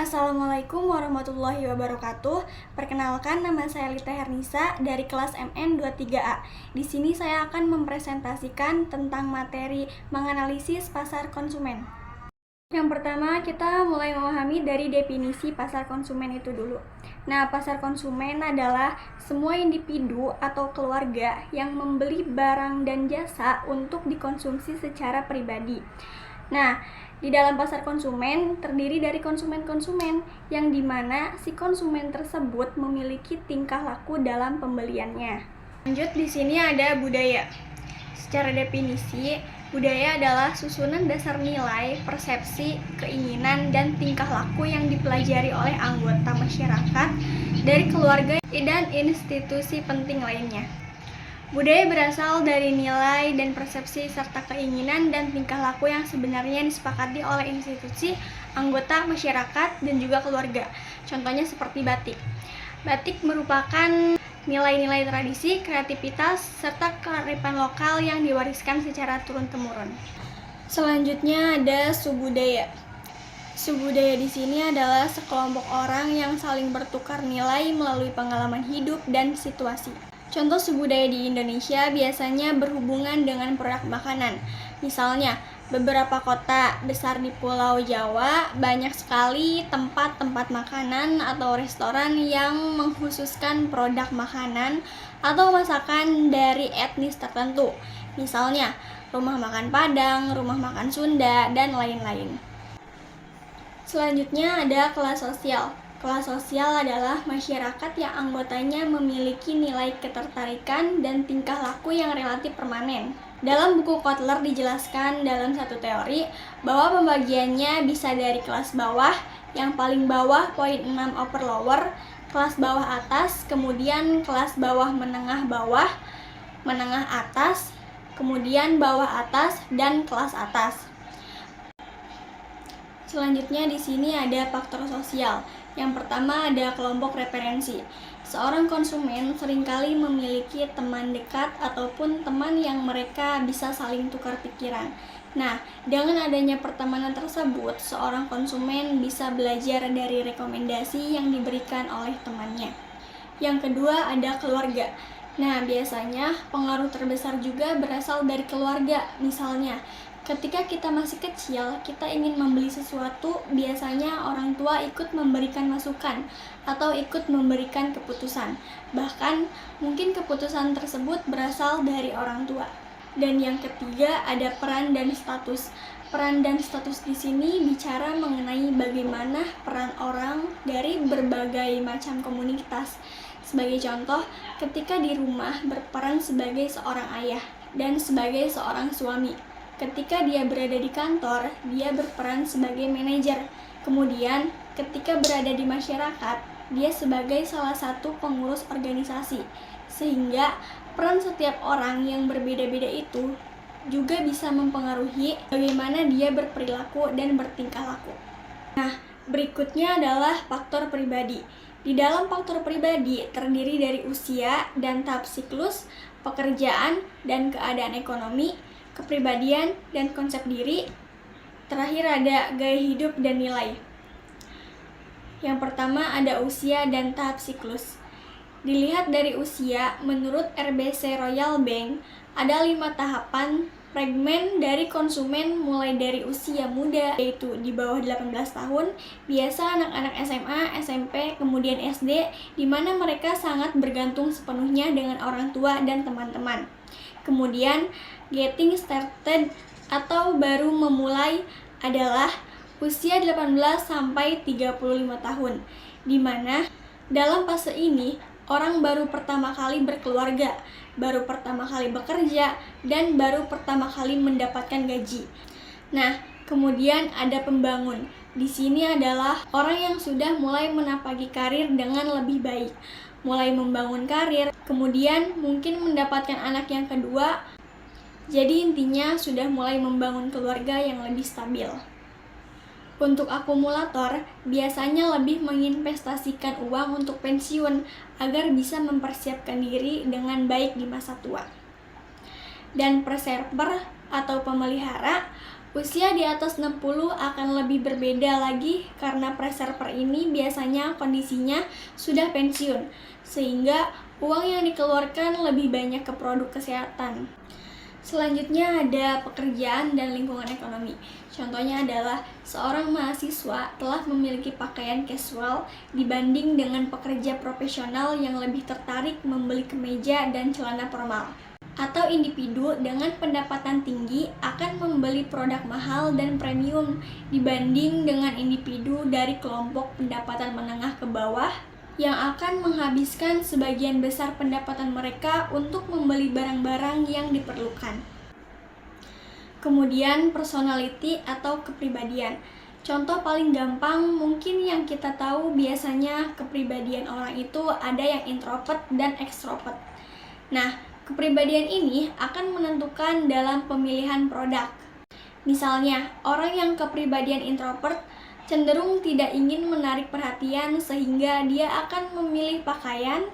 Assalamualaikum warahmatullahi wabarakatuh. Perkenalkan, nama saya Lita Hernisa dari kelas MN 23A. Di sini saya akan mempresentasikan tentang materi menganalisis pasar konsumen. Yang pertama, kita mulai memahami dari definisi pasar konsumen itu dulu. Nah, pasar konsumen adalah semua individu atau keluarga yang membeli barang dan jasa untuk dikonsumsi secara pribadi. Nah, di dalam pasar konsumen terdiri dari konsumen-konsumen yang dimana si konsumen tersebut memiliki tingkah laku dalam pembeliannya. Lanjut, di sini ada budaya. Secara definisi, budaya adalah susunan dasar nilai, persepsi, keinginan, dan tingkah laku yang dipelajari oleh anggota masyarakat dari keluarga dan institusi penting lainnya. Budaya berasal dari nilai dan persepsi serta keinginan dan tingkah laku yang sebenarnya disepakati oleh institusi, anggota masyarakat, dan juga keluarga. Contohnya seperti batik. Batik merupakan nilai-nilai tradisi, kreativitas, serta kearifan lokal yang diwariskan secara turun-temurun. Selanjutnya ada subudaya. Subudaya di sini adalah sekelompok orang yang saling bertukar nilai melalui pengalaman hidup dan situasi. Contoh subudaya di Indonesia biasanya berhubungan dengan produk makanan. Misalnya, beberapa kota besar di Pulau Jawa banyak sekali tempat-tempat makanan atau restoran yang mengkhususkan produk makanan atau masakan dari etnis tertentu. Misalnya, rumah makan Padang, rumah makan Sunda, dan lain-lain. Selanjutnya ada kelas sosial. Kelas sosial adalah masyarakat yang anggotanya memiliki nilai ketertarikan dan tingkah laku yang relatif permanen. Dalam buku Kotler dijelaskan dalam satu teori bahwa pembagiannya bisa dari kelas bawah, yang paling bawah poin 6 upper lower, kelas bawah atas, kemudian kelas bawah, menengah atas, kemudian bawah atas, dan kelas atas. Selanjutnya di sini ada faktor sosial. Yang pertama ada kelompok referensi. Seorang konsumen seringkali memiliki teman dekat ataupun teman yang mereka bisa saling tukar pikiran. Nah, dengan adanya pertemanan tersebut, seorang konsumen bisa belajar dari rekomendasi yang diberikan oleh temannya. Yang kedua ada keluarga. Nah, biasanya pengaruh terbesar juga berasal dari keluarga. Misalnya, ketika kita masih kecil, kita ingin membeli sesuatu, biasanya orang tua ikut memberikan masukan atau ikut memberikan keputusan. Bahkan, mungkin keputusan tersebut berasal dari orang tua. Dan yang ketiga, ada peran dan status. Peran dan status di sini bicara mengenai bagaimana peran orang dari berbagai macam komunitas. Sebagai contoh, ketika di rumah berperan sebagai seorang ayah dan sebagai seorang suami. Ketika dia berada di kantor, dia berperan sebagai manajer. Kemudian, ketika berada di masyarakat, dia sebagai salah satu pengurus organisasi. Sehingga, peran setiap orang yang berbeda-beda itu juga bisa mempengaruhi bagaimana dia berperilaku dan bertingkah laku. Nah, berikutnya adalah faktor pribadi. Di dalam faktor pribadi terdiri dari usia dan tahap siklus, pekerjaan dan keadaan ekonomi, kepribadian dan konsep diri. Terakhir ada gaya hidup dan nilai. Yang pertama ada usia dan tahap siklus. Dilihat dari usia, menurut RBC Royal Bank, ada 5 tahapan fragmen dari konsumen mulai dari usia muda, yaitu di bawah 18 tahun, biasa anak-anak SMA, SMP, kemudian SD, di mana mereka sangat bergantung sepenuhnya dengan orang tua dan teman-teman. Kemudian, getting started atau baru memulai adalah usia 18 sampai 35 tahun, di mana dalam fase ini orang baru pertama kali berkeluarga, baru pertama kali bekerja, dan baru pertama kali mendapatkan gaji. Nah, kemudian ada pembangun. Di sini adalah orang yang sudah mulai menapaki karir dengan lebih baik, mulai membangun karir, kemudian mungkin mendapatkan anak yang kedua. Jadi intinya sudah mulai membangun keluarga yang lebih stabil. Untuk akumulator, biasanya lebih menginvestasikan uang untuk pensiun agar bisa mempersiapkan diri dengan baik di masa tua. Dan preserver atau pemelihara Usia di atas 60 akan lebih berbeda lagi karena preserver ini biasanya kondisinya sudah pensiun, sehingga uang yang dikeluarkan lebih banyak ke produk kesehatan. Selanjutnya ada pekerjaan dan lingkungan ekonomi. Contohnya adalah seorang mahasiswa telah memiliki pakaian casual dibanding dengan pekerja profesional yang lebih tertarik membeli kemeja dan celana formal. Atau individu dengan pendapatan tinggi akan membeli produk mahal dan premium dibanding dengan individu dari kelompok pendapatan menengah ke bawah yang akan menghabiskan sebagian besar pendapatan mereka untuk membeli barang-barang yang diperlukan. Kemudian personality atau kepribadian. Contoh paling gampang mungkin yang kita tahu biasanya kepribadian orang itu ada yang introvert dan extrovert. Nah, kepribadian ini akan menentukan dalam pemilihan produk. Misalnya, orang yang kepribadian introvert cenderung tidak ingin menarik perhatian sehingga dia akan memilih pakaian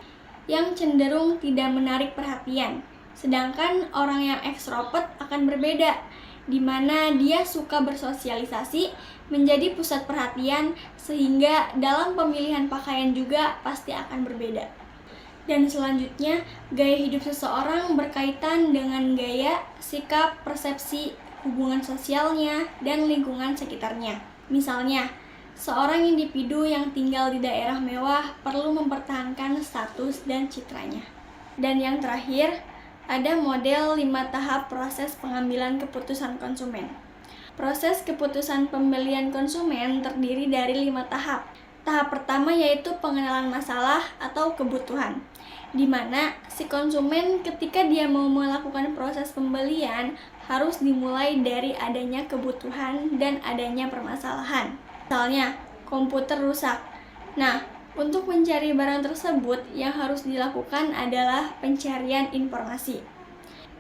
yang cenderung tidak menarik perhatian. Sedangkan orang yang ekstrovert akan berbeda, di mana dia suka bersosialisasi, menjadi pusat perhatian sehingga dalam pemilihan pakaian juga pasti akan berbeda. Dan selanjutnya, gaya hidup seseorang berkaitan dengan gaya, sikap, persepsi, hubungan sosialnya, dan lingkungan sekitarnya. Misalnya, seorang individu yang tinggal di daerah mewah perlu mempertahankan status dan citranya. Dan yang terakhir, ada model 5 tahap proses pengambilan keputusan konsumen. Proses keputusan pembelian konsumen terdiri dari 5 tahap. Tahap pertama yaitu pengenalan masalah atau kebutuhan, di mana si konsumen ketika dia mau melakukan proses pembelian harus dimulai dari adanya kebutuhan dan adanya permasalahan. Misalnya, komputer rusak. Nah, untuk mencari barang tersebut yang harus dilakukan adalah pencarian informasi,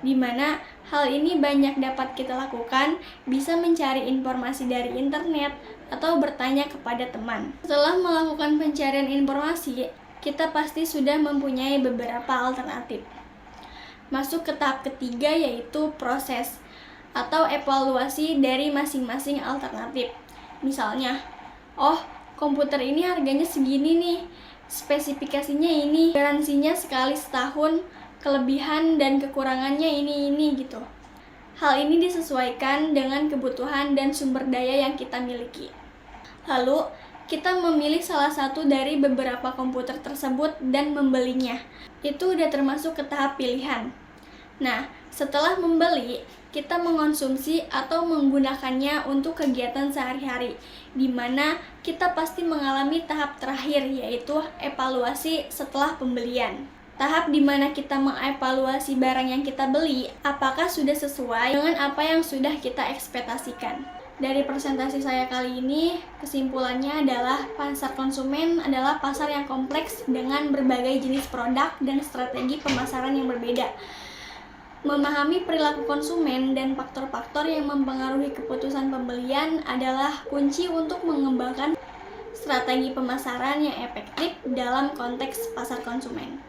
di mana hal ini banyak dapat kita lakukan, bisa mencari informasi dari internet atau bertanya kepada teman. Setelah melakukan pencarian informasi, kita pasti sudah mempunyai beberapa alternatif. Masuk ke tahap ketiga yaitu proses atau evaluasi dari masing-masing alternatif. Misalnya, komputer ini harganya segini nih, spesifikasinya ini, garansinya sekali setahun, kelebihan dan kekurangannya ini gitu. Hal ini disesuaikan dengan kebutuhan dan sumber daya yang kita miliki. Lalu, kita memilih salah satu dari beberapa komputer tersebut dan membelinya. Itu udah termasuk ke tahap pilihan. Nah, setelah membeli, kita mengonsumsi atau menggunakannya untuk kegiatan sehari-hari, di mana kita pasti mengalami tahap terakhir yaitu evaluasi setelah pembelian. Tahap di mana kita mengevaluasi barang yang kita beli, apakah sudah sesuai dengan apa yang sudah kita ekspektasikan. Dari presentasi saya kali ini, kesimpulannya adalah pasar konsumen adalah pasar yang kompleks dengan berbagai jenis produk dan strategi pemasaran yang berbeda. Memahami perilaku konsumen dan faktor-faktor yang mempengaruhi keputusan pembelian adalah kunci untuk mengembangkan strategi pemasaran yang efektif dalam konteks pasar konsumen.